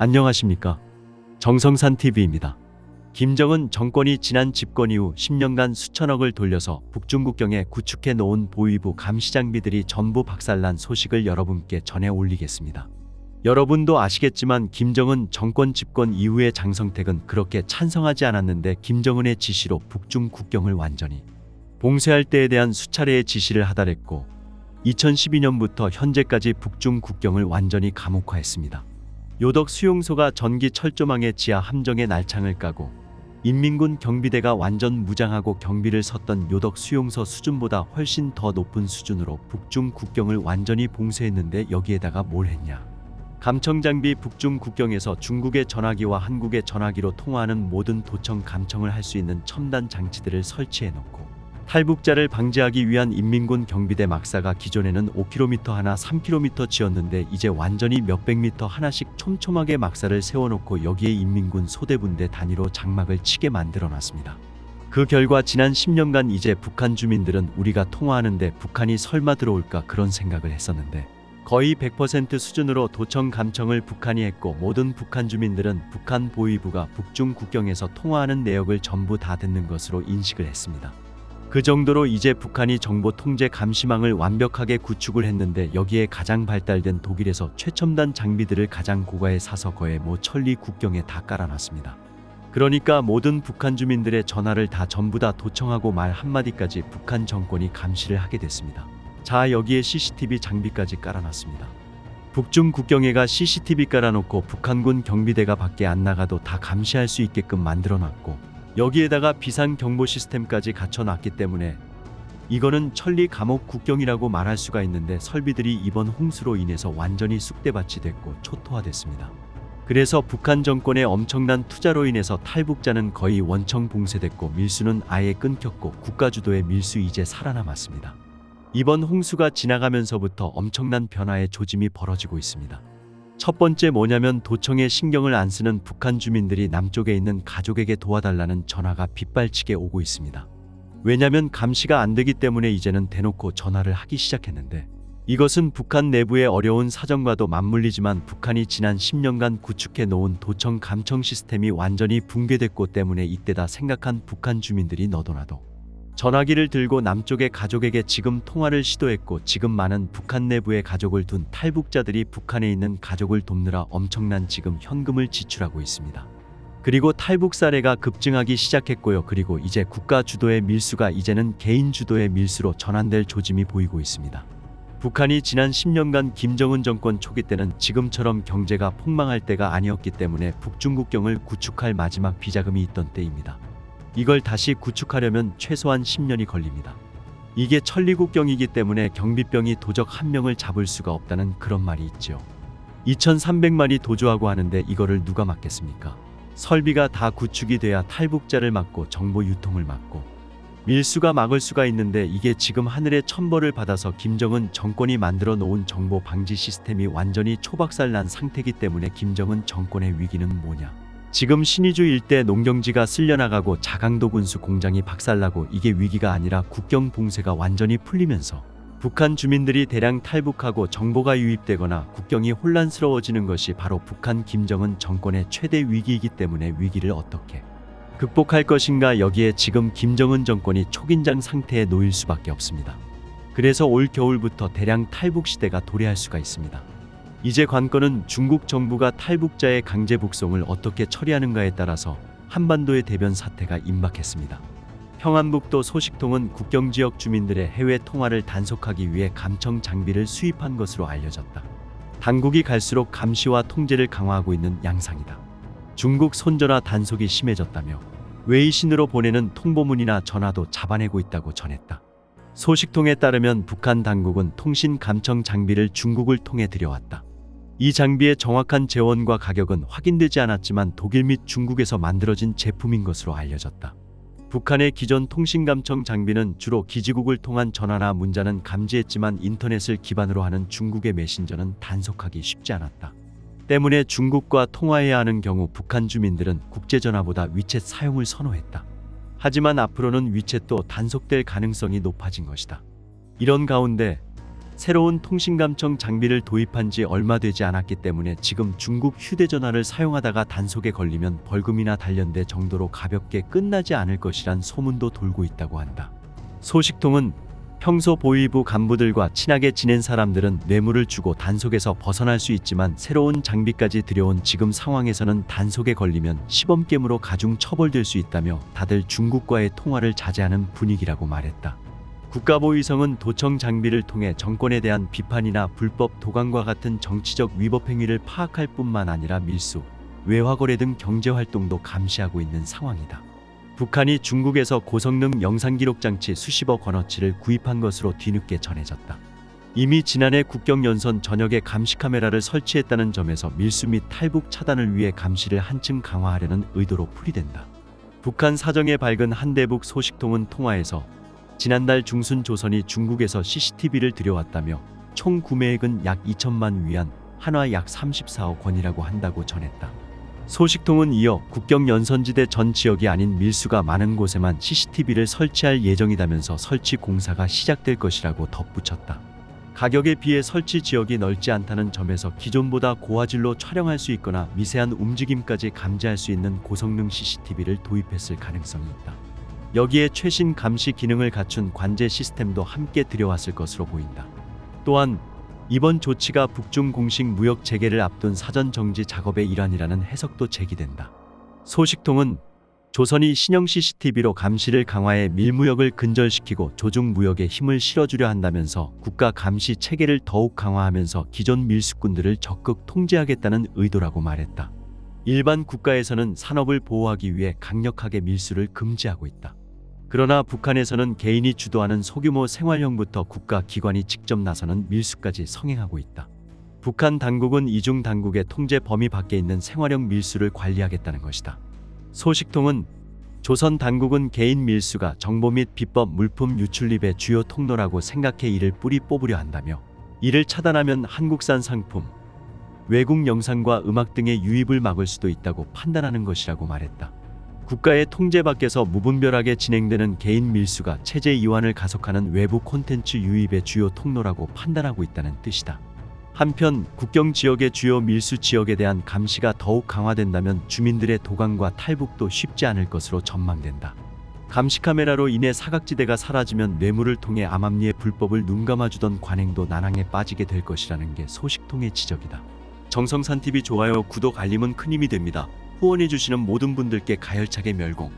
안녕하십니까? 정성산TV입니다. 김정은 정권이 지난 집권 이후 10년간 수천억을 돌려서 북중 국경에 구축해 놓은 보위부 감시 장비들이 전부 박살난 소식을 여러분께 전해 올리겠습니다. 여러분도 아시겠지만 김정은 정권 집권 이후의 장성택은 그렇게 찬성하지 않았는데 김정은의 지시로 북중 국경을 완전히 봉쇄할 때에 대한 수차례의 지시를 하달했고 2012년부터 현재까지 북중 국경을 완전히 감옥화했습니다. 요덕 수용소가 전기 철조망의 지하 함정에 날창을 까고 인민군 경비대가 완전 무장하고 경비를 섰던 요덕 수용소 수준보다 훨씬 더 높은 수준으로 북중 국경을 완전히 봉쇄했는데 여기에다가 뭘 했냐. 감청장비 북중 국경에서 중국의 전화기와 한국의 전화기로 통화하는 모든 도청 감청을 할 수 있는 첨단 장치들을 설치해놓고 탈북자를 방지하기 위한 인민군 경비대 막사가 기존에는 5km 하나 3km 지었는데 이제 완전히 몇백 미터 하나씩 촘촘하게 막사를 세워놓고 여기에 인민군 소대분대 단위로 장막을 치게 만들어놨습니다. 그 결과 지난 10년간 이제 북한 주민들은 우리가 통화하는데 북한이 설마 들어올까 그런 생각을 했었는데 거의 100% 수준으로 도청 감청을 북한이 했고 모든 북한 주민들은 북한 보위부가 북중 국경에서 통화하는 내역을 전부 다 듣는 것으로 인식을 했습니다. 그 정도로 이제 북한이 정보 통제 감시망을 완벽하게 구축을 했는데 여기에 가장 발달된 독일에서 최첨단 장비들을 가장 고가에 사서 거의 천리 국경에 다 깔아놨습니다. 그러니까 모든 북한 주민들의 전화를 다 전부 다 도청하고 말 한마디까지 북한 정권이 감시를 하게 됐습니다. 자, 여기에 CCTV 장비까지 깔아놨습니다. 북중 국경에가 CCTV 깔아놓고 북한군 경비대가 밖에 안 나가도 다 감시할 수 있게끔 만들어놨고 여기에다가 비상경보 시스템까지 갖춰놨기 때문에 이거는 천리 감옥 국경이라고 말할 수가 있는데 설비들이 이번 홍수로 인해서 완전히 쑥대밭이 됐고 초토화됐습니다. 그래서 북한 정권의 엄청난 투자로 인해서 탈북자는 거의 원청 봉쇄됐고 밀수는 아예 끊겼고 국가주도의 밀수 이제 살아남았습니다. 이번 홍수가 지나가면서부터 엄청난 변화의 조짐이 벌어지고 있습니다. 첫 번째 뭐냐면 도청에 신경을 안 쓰는 북한 주민들이 남쪽에 있는 가족에게 도와달라는 전화가 빗발치게 오고 있습니다. 왜냐면 감시가 안 되기 때문에 이제는 대놓고 전화를 하기 시작했는데 이것은 북한 내부의 어려운 사정과도 맞물리지만 북한이 지난 10년간 구축해 놓은 도청 감청 시스템이 완전히 붕괴됐고 때문에 이때다 생각한 북한 주민들이 너도나도 전화기를 들고 남쪽의 가족에게 지금 통화를 시도했고 지금 많은 북한 내부의 가족을 둔 탈북자들이 북한에 있는 가족을 돕느라 엄청난 지금 현금을 지출하고 있습니다. 그리고 탈북 사례가 급증하기 시작했고요. 그리고 이제 국가 주도의 밀수가 이제는 개인 주도의 밀수로 전환될 조짐이 보이고 있습니다. 북한이 지난 10년간 김정은 정권 초기 때는 지금처럼 경제가 폭망할 때가 아니었기 때문에 북중 국경을 구축할 마지막 비자금이 있던 때입니다. 이걸 다시 구축하려면 최소한 10년이 걸립니다. 이게 천리국경이기 때문에 경비병이 도적 한 명을 잡을 수가 없다는 그런 말이 있죠. 2300마리 도주하고 하는데 이거를 누가 막겠습니까? 설비가 다 구축이 돼야 탈북자를 막고 정보 유통을 막고 밀수가 막을 수가 있는데 이게 지금 하늘의 천벌을 받아서 김정은 정권이 만들어 놓은 정보 방지 시스템이 완전히 초박살 난 상태이기 때문에 김정은 정권의 위기는 뭐냐? 지금 신의주 일대 농경지가 쓸려나가고 자강도 군수 공장이 박살나고 이게 위기가 아니라 국경 봉쇄가 완전히 풀리면서 북한 주민들이 대량 탈북하고 정보가 유입되거나 국경이 혼란스러워지는 것이 바로 북한 김정은 정권의 최대 위기이기 때문에 위기를 어떻게 극복할 것인가 여기에 지금 김정은 정권이 초긴장 상태에 놓일 수밖에 없습니다. 그래서 올 겨울부터 대량 탈북 시대가 도래할 수가 있습니다. 이제 관건은 중국 정부가 탈북자의 강제 북송을 어떻게 처리하는가에 따라서 한반도의 대변 사태가 임박했습니다. 평안북도 소식통은 국경지역 주민들의 해외 통화를 단속하기 위해 감청 장비를 수입한 것으로 알려졌다. 당국이 갈수록 감시와 통제를 강화하고 있는 양상이다. 중국 손전화 단속이 심해졌다며 외이신으로 보내는 통보문이나 전화도 잡아내고 있다고 전했다. 소식통에 따르면 북한 당국은 통신 감청 장비를 중국을 통해 들여왔다. 이 장비의 정확한 재원과 가격은 확인되지 않았지만 독일 및 중국에서 만들어진 제품인 것으로 알려졌다. 북한의 기존 통신 감청 장비는 주로 기지국을 통한 전화나 문자는 감지했지만 인터넷을 기반으로 하는 중국의 메신저는 단속하기 쉽지 않았다. 때문에 중국과 통화해야 하는 경우 북한 주민들은 국제전화보다 위챗 사용을 선호했다. 하지만 앞으로는 위챗도 단속될 가능성이 높아진 것이다. 이런 가운데 새로운 통신감청 장비를 도입한 지 얼마 되지 않았기 때문에 지금 중국 휴대전화를 사용하다가 단속에 걸리면 벌금이나 단련대 정도로 가볍게 끝나지 않을 것이란 소문도 돌고 있다고 한다. 소식통은 평소 보위부 간부들과 친하게 지낸 사람들은 뇌물을 주고 단속에서 벗어날 수 있지만 새로운 장비까지 들여온 지금 상황에서는 단속에 걸리면 시범겜으로 가중 처벌될 수 있다며 다들 중국과의 통화를 자제하는 분위기라고 말했다. 국가보위성은 도청 장비를 통해 정권에 대한 비판이나 불법 도관과 같은 정치적 위법 행위를 파악할 뿐만 아니라 밀수, 외화거래 등 경제활동도 감시하고 있는 상황이다. 북한이 중국에서 고성능 영상기록 장치 수십억 원어치를 구입한 것으로 뒤늦게 전해졌다. 이미 지난해 국경연선 전역에 감시 카메라를 설치했다는 점에서 밀수 및 탈북 차단을 위해 감시를 한층 강화하려는 의도로 풀이된다. 북한 사정에 밝은 한대북 소식통은 통화에서 지난달 중순 조선이 중국에서 CCTV를 들여왔다며 총 구매액은 약 2천만 위안, 한화 약 34억 원이라고 한다고 전했다. 소식통은 이어 국경연선지대 전 지역이 아닌 밀수가 많은 곳에만 CCTV를 설치할 예정이다면서 설치 공사가 시작될 것이라고 덧붙였다. 가격에 비해 설치 지역이 넓지 않다는 점에서 기존보다 고화질로 촬영할 수 있거나 미세한 움직임까지 감지할 수 있는 고성능 CCTV를 도입했을 가능성이 있다. 여기에 최신 감시 기능을 갖춘 관제 시스템도 함께 들여왔을 것으로 보인다. 또한 이번 조치가 북중 공식 무역 재개를 앞둔 사전 정지 작업의 일환이라는 해석도 제기된다. 소식통은 조선이 신형 CCTV로 감시를 강화해 밀무역을 근절시키고 조중 무역에 힘을 실어주려 한다면서 국가 감시 체계를 더욱 강화하면서 기존 밀수꾼들을 적극 통제하겠다는 의도라고 말했다. 일반 국가에서는 산업을 보호하기 위해 강력하게 밀수를 금지하고 있다. 그러나 북한에서는 개인이 주도하는 소규모 생활형부터 국가 기관이 직접 나서는 밀수까지 성행하고 있다. 북한 당국은 이중 당국의 통제 범위 밖에 있는 생활형 밀수를 관리하겠다는 것이다. 소식통은 조선 당국은 개인 밀수가 정보 및 비법 물품 유출입의 주요 통로라고 생각해 이를 뿌리 뽑으려 한다며 이를 차단하면 한국산 상품, 외국 영상과 음악 등의 유입을 막을 수도 있다고 판단하는 것이라고 말했다. 국가의 통제 밖에서 무분별하게 진행되는 개인 밀수가 체제 이완을 가속하는 외부 콘텐츠 유입의 주요 통로라고 판단하고 있다는 뜻이다. 한편 국경 지역의 주요 밀수 지역에 대한 감시가 더욱 강화된다면 주민들의 도관과 탈북도 쉽지 않을 것으로 전망된다. 감시 카메라로 인해 사각지대가 사라지면 뇌물을 통해 암암리의 불법을 눈감아주던 관행도 난항에 빠지게 될 것이라는 게 소식통의 지적이다. 정성산TV 좋아요, 구독, 알림은 큰 힘이 됩니다. 후원해주시는 모든 분들께 가열차게 멸공.